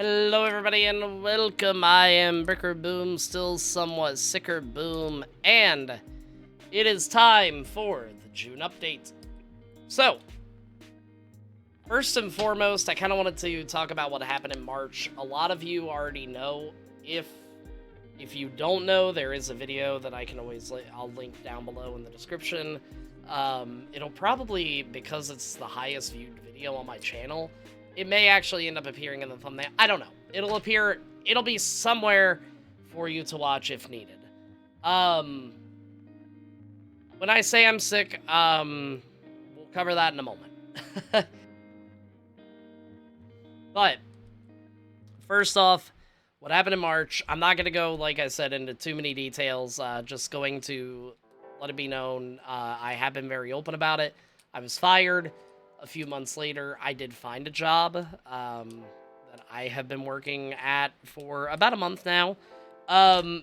Hello everybody and welcome. I am Bricker Boom, still somewhat sicker Boom, and it is time for the June update. So, first and foremost, I kind of wanted to talk about what happened in March. A lot of you already know. If you don't know, there is a video that I can always I'll link down below in the description. It'll probably, because it's the highest viewed video on my channel, it may actually end up appearing in the thumbnail. I don't know. It'll be somewhere for you to watch if needed. When I say I'm sick, we'll cover that in a moment. But, first off, what happened in March, I'm not going to go, like I said, into too many details. Just going to let it be known, I have been very open about it. I was fired. A few months later, I did find a job that I have been working at for about a month now.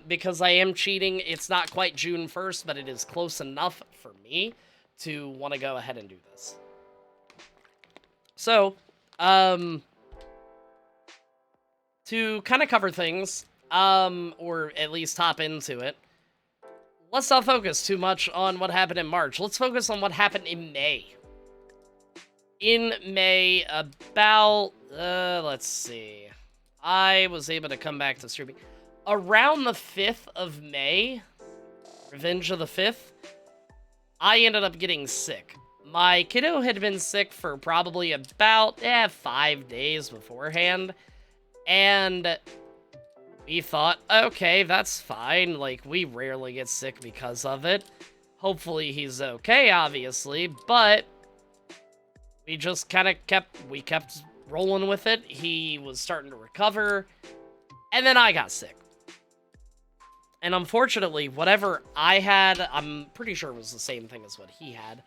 Because I am cheating. It's not quite June 1st, but it is close enough for me to want to go ahead and do this. So, to kind of cover things, or at least hop into it, let's not focus too much on what happened in March. Let's focus on what happened in May. In May, about, let's see, I was able to come back to streaming. Around the 5th of May, Revenge of the 5th, I ended up getting sick. My kiddo had been sick for probably about, 5 days beforehand, and we thought, okay, that's fine, like, we rarely get sick because of it. Hopefully he's okay, obviously, but we just kind of kept rolling with it. He was starting to recover, and then I got sick. And unfortunately, whatever I had, I'm pretty sure it was the same thing as what he had,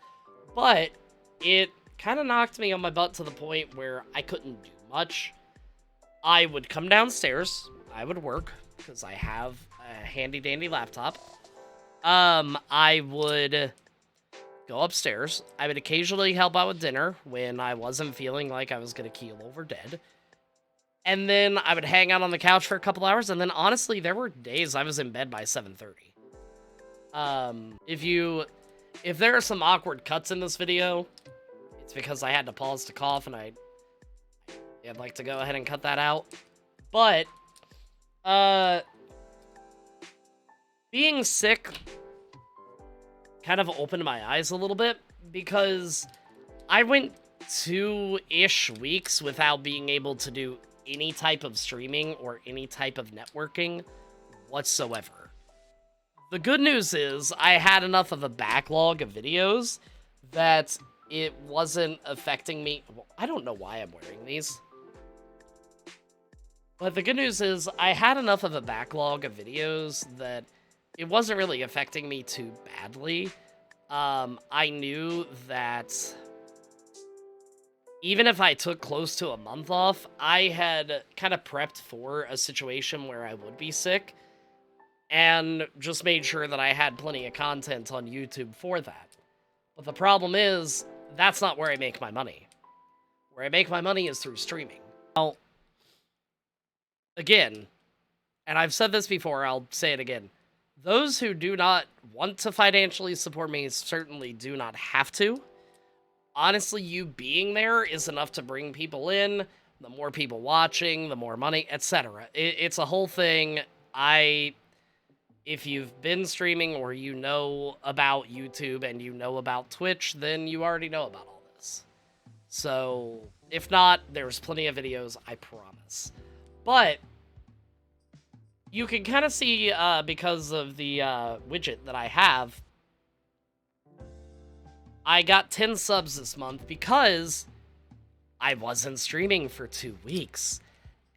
but it kind of knocked me on my butt to the point where I couldn't do much. I would come downstairs, I would work, because I have a handy-dandy laptop. I would go upstairs. I would occasionally help out with dinner when I wasn't feeling like I was going to keel over dead. And then I would hang out on the couch for a couple hours, and then honestly, there were days I was in bed by 7:30. If there are some awkward cuts in this video, it's because I had to pause to cough, and I'd like to go ahead and cut that out. But, being sick kind of opened my eyes a little bit, because I went 2-ish weeks without being able to do any type of streaming or any type of networking whatsoever. The good news is I had enough of a backlog of videos that it wasn't affecting me. Well, I don't know why I'm wearing these. But the good news is I had enough of a backlog of videos that it wasn't really affecting me too badly. I knew that even if I took close to a month off, I had kind of prepped for a situation where I would be sick, and just made sure that I had plenty of content on YouTube for that. But the problem is, that's not where I make my money. Where I make my money is through streaming. Now, again, and I've said this before, I'll say it again. Those who do not want to financially support me certainly do not have to. Honestly, you being there is enough to bring people in. The more people watching, the more money, etc. It's a whole thing. If you've been streaming or you know about YouTube and you know about Twitch, then you already know about all this. So, if not, there's plenty of videos, I promise. But you can kind of see, because of the widget that I have, I got 10 subs this month because I wasn't streaming for 2 weeks.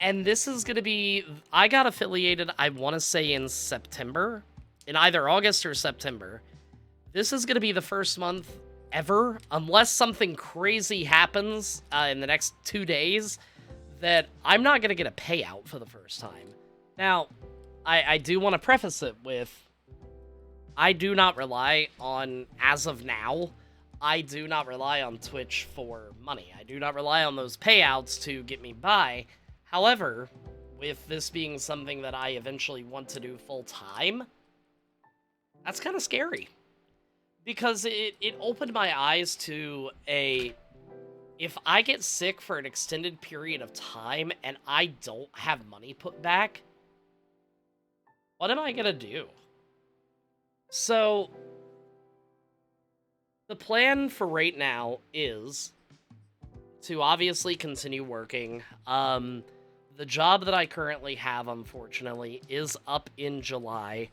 And this is going to be, I got affiliated, I want to say in September, in either August or September. This is going to be the first month ever, unless something crazy happens in the next 2 days, that I'm not going to get a payout for the first time. Now, I do want to preface it with, I do not rely on, as of now, I do not rely on Twitch for money. I do not rely on those payouts to get me by. However, with this being something that I eventually want to do full-time, that's kind of scary. Because it opened my eyes to if I get sick for an extended period of time and I don't have money put back, what am I gonna do? So, the plan for right now is to obviously continue working. The job that I currently have, unfortunately, is up in July.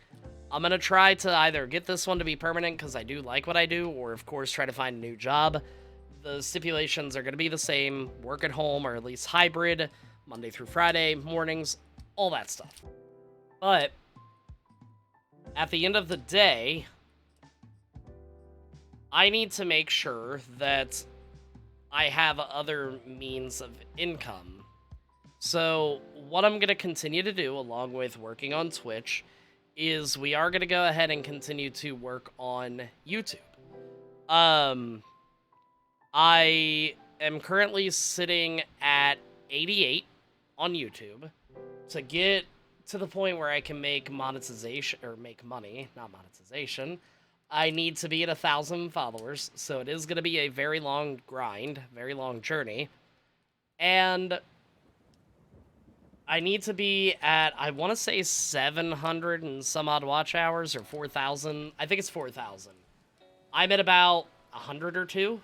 I'm gonna try to either get this one to be permanent because I do like what I do, or of course try to find a new job. The stipulations are gonna be the same: work at home, or at least hybrid, Monday through Friday, mornings, all that stuff. But at the end of the day, I need to make sure that I have other means of income. So what I'm going to continue to do, along with working on Twitch, is we are going to go ahead and continue to work on YouTube. I am currently sitting at 88 on YouTube. To get to the point where I can make monetization, or make money, not monetization, I need to be at 1,000 followers, so it is going to be a very long grind, very long journey. And I need to be at, I want to say 700 and some odd watch hours, or 4,000. I think it's 4,000. I'm at about 100 or 2,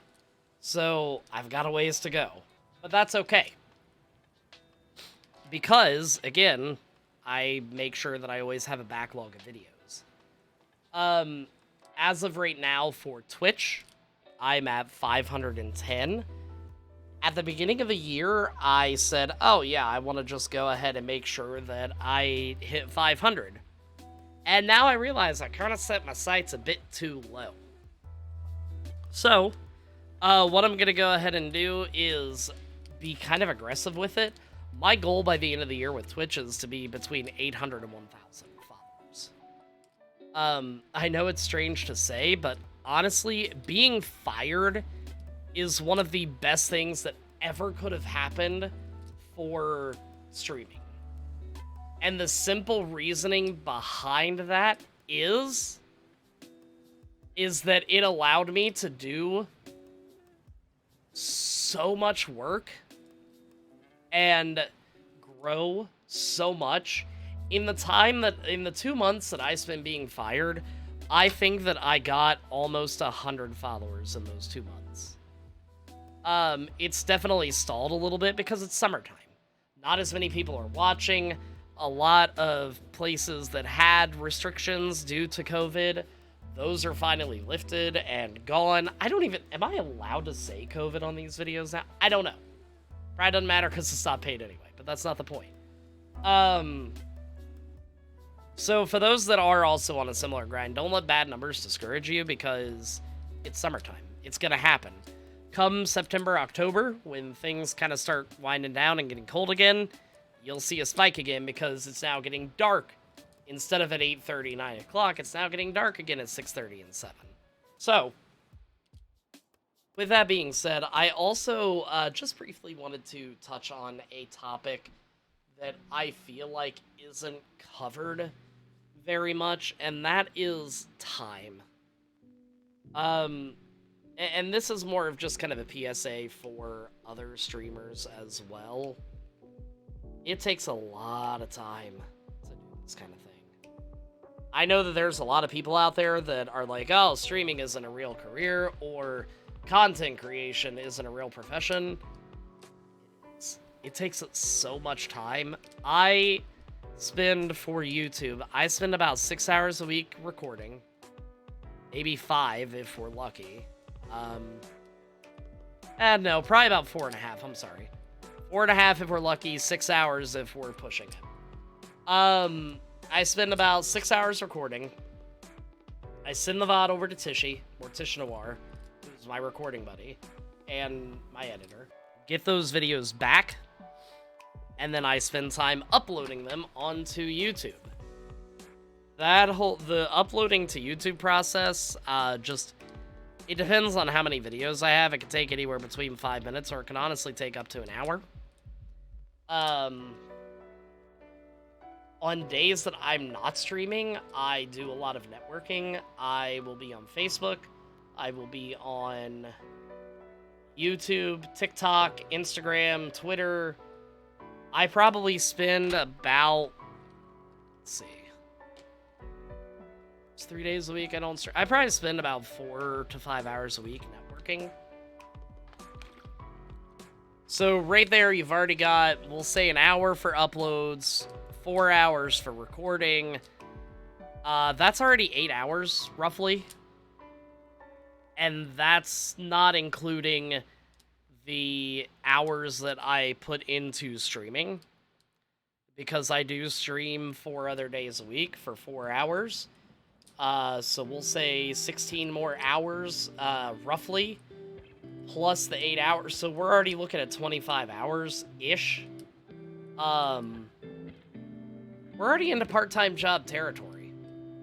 so I've got a ways to go. But that's okay. Because, again, I make sure that I always have a backlog of videos. As of right now for Twitch, I'm at 510. At the beginning of the year, I said, oh yeah, I want to just go ahead and make sure that I hit 500. And now I realize I kind of set my sights a bit too low. So, what I'm going to go ahead and do is be kind of aggressive with it. My goal by the end of the year with Twitch is to be between 800 and 1,000 followers. I know it's strange to say, but honestly, being fired is one of the best things that ever could have happened for streaming. And the simple reasoning behind that is that it allowed me to do so much work and grow so much. In the 2 months that I spent being fired, I think that I got almost 100 followers in those 2 months. It's definitely stalled a little bit because it's summertime. Not as many people are watching. A lot of places that had restrictions due to COVID, those are finally lifted and gone. Am I allowed to say COVID on these videos now? I don't know. Probably doesn't matter because it's not paid anyway, but that's not the point. So for those that are also on a similar grind, don't let bad numbers discourage you because it's summertime. It's gonna happen. Come September, October, when things kind of start winding down and getting cold again, you'll see a spike again because it's now getting dark. Instead of at 8:30, 9 o'clock, it's now getting dark again at 6:30 and 7. So, with that being said, I also just briefly wanted to touch on a topic that I feel like isn't covered very much, and that is time. And this is more of just kind of a PSA for other streamers as well. It takes a lot of time to do this kind of thing. I know that there's a lot of people out there that are like, oh, streaming isn't a real career, or content creation isn't a real profession. It takes so much time. For YouTube, I spend about 6 hours a week recording. Maybe 5 if we're lucky. No, probably about 4.5, I'm sorry. 4.5 if we're lucky, 6 hours if we're pushing it. I spend about 6 hours recording. I send the VOD over to Tishy, or Tish Noir, who's my recording buddy, and my editor. Get those videos back, and then I spend time uploading them onto YouTube. The uploading to YouTube process, it depends on how many videos I have. It can take anywhere between 5 minutes, or it can honestly take up to an hour. Um, on days that I'm not streaming, I do a lot of networking. I will be on Facebook. I will be on YouTube, TikTok, Instagram, Twitter. I probably spend about, let's see, it's 3 days a week I don't stream. I probably spend about 4 to 5 hours a week networking. So right there, you've already got, we'll say, an hour for uploads, 4 hours for recording. That's already 8 hours, roughly. And that's not including the hours that I put into streaming. Because I do stream 4 other days a week for 4 hours. So we'll say 16 more hours, roughly. Plus the 8 hours, so we're already looking at 25 hours-ish. We're already into part-time job territory.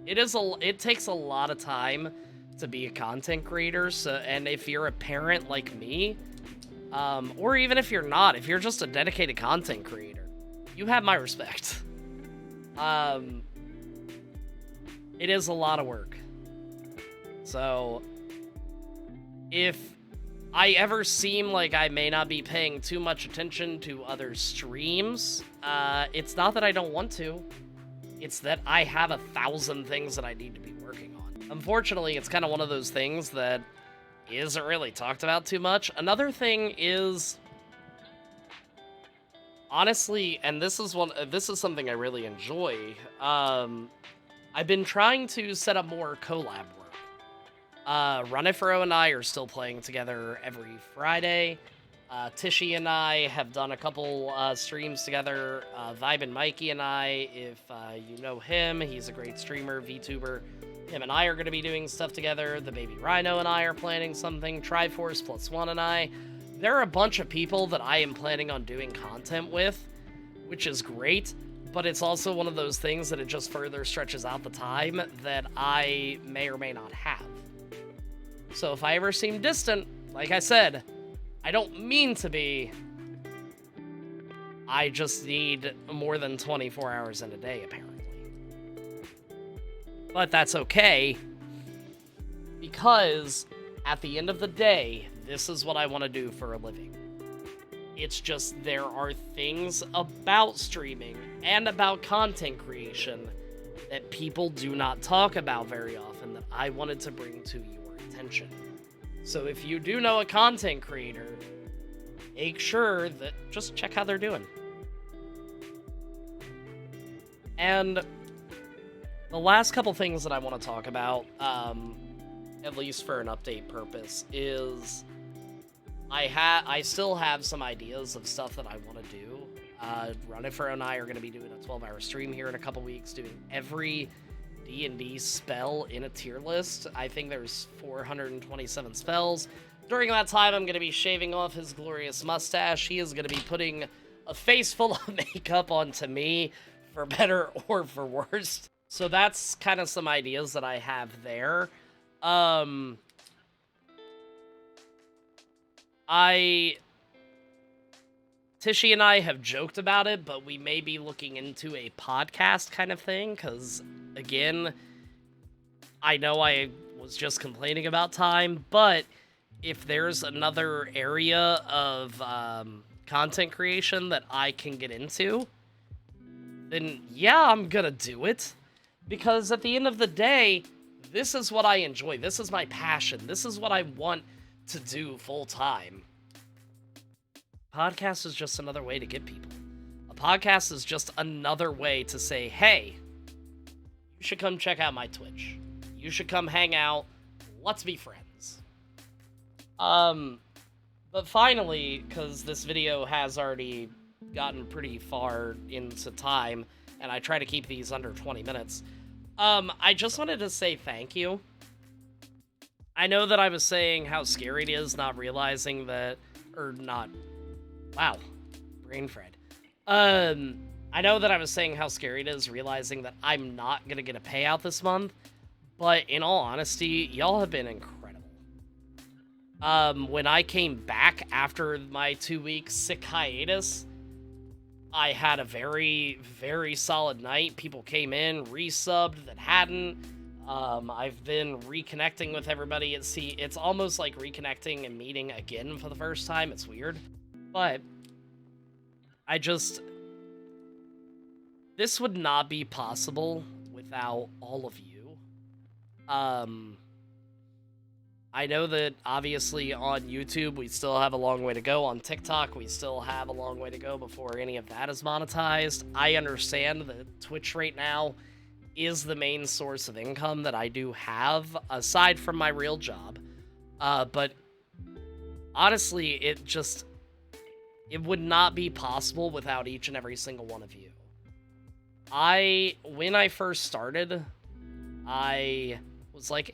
It takes a lot of time to be a content creator, so, and if you're a parent like me, or even if you're not, if you're just a dedicated content creator, you have my respect. It is a lot of work. So, if I ever seem like I may not be paying too much attention to other streams, it's not that I don't want to. It's that I have 1,000 things that I need to be working on. Unfortunately, it's kind of one of those things that isn't really talked about too much. Another thing is, honestly, and this is something I really enjoy. I've been trying to set up more collab work. Runifero and I are still playing together every Friday. Tishy and I have done a couple streams together. Vibe and Mikey and I, if you know him, he's a great streamer, VTuber. Him and I are going to be doing stuff together. The Baby Rhino and I are planning something. Triforce +1 and I. There are a bunch of people that I am planning on doing content with, which is great, but it's also one of those things that it just further stretches out the time that I may or may not have. So if I ever seem distant, like I said, I don't mean to be. I just need more than 24 hours in a day, apparently. But that's okay, because at the end of the day, this is what I want to do for a living. It's just there are things about streaming and about content creation that people do not talk about very often that I wanted to bring to your attention. So if you do know a content creator, make sure that just check how they're doing. And the last couple things that I want to talk about, at least for an update purpose, is I still have some ideas of stuff that I want to do. Runifero and I are going to be doing a 12-hour stream here in a couple weeks, doing every D&D spell in a tier list. I think there's 427 spells. During that time, I'm going to be shaving off his glorious mustache. He is going to be putting a face full of makeup onto me, for better or for worse. So that's kind of some ideas that I have there. Tishy and I have joked about it, but we may be looking into a podcast kind of thing, because, again, I know I was just complaining about time, but if there's another area of content creation that I can get into, then yeah, I'm gonna do it. Because at the end of the day, this is what I enjoy. This is my passion. This is what I want to do full time. Podcast is just another way to get people. A podcast is just another way to say, hey, you should come check out my Twitch. You should come hang out. Let's be friends. But finally, because this video has already gotten pretty far into time, and I try to keep these under 20 minutes, I just wanted to say thank you. I know that I was saying how scary it is not realizing that, or not, wow, brain fried. I know that I was saying how scary it is realizing that I'm not gonna get a payout this month, but in all honesty, y'all have been incredible. When I came back after my 2-week sick hiatus, I had a very, very solid night. People came in, resubbed that hadn't. I've been reconnecting with everybody. It's almost like reconnecting and meeting again for the first time. It's weird. But this would not be possible without all of you. I know that obviously on YouTube we still have a long way to go. On TikTok we still have a long way to go before any of that is monetized. I understand that Twitch right now is the main source of income that I do have, aside from my real job. But honestly, it would not be possible without each and every single one of you. When I first started, I was like,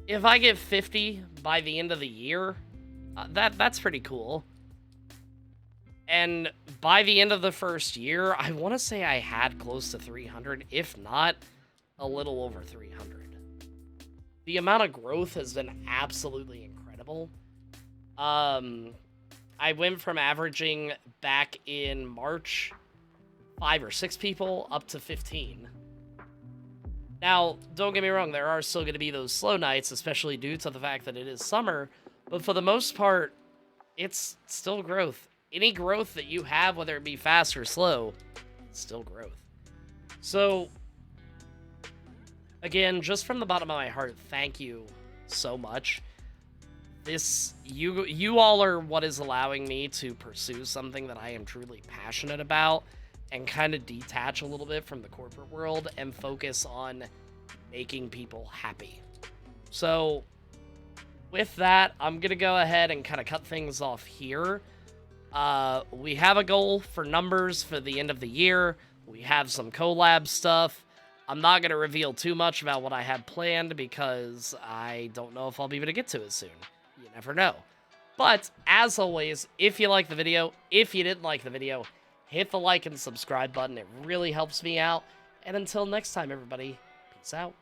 if I get 50 by the end of the year, that's pretty cool. And by the end of the first year, I want to say I had close to 300, if not a little over 300. The amount of growth has been absolutely incredible. I went from averaging back in March 5 or 6 people up to 15. Now, don't get me wrong, there are still going to be those slow nights, especially due to the fact that it is summer, but for the most part, it's still growth. Any growth that you have, whether it be fast or slow, it's still growth. So, again, just from the bottom of my heart, thank you so much. You all are what is allowing me to pursue something that I am truly passionate about, and kind of detach a little bit from the corporate world and focus on making people happy. So, with that, I'm going to go ahead and kind of cut things off here. We have a goal for numbers for the end of the year. We have some collab stuff. I'm not going to reveal too much about what I have planned because I don't know if I'll be able to get to it soon. You never know. But, as always, if you like the video, if you didn't like the video, hit the like and subscribe button. It really helps me out. And until next time, everybody, peace out.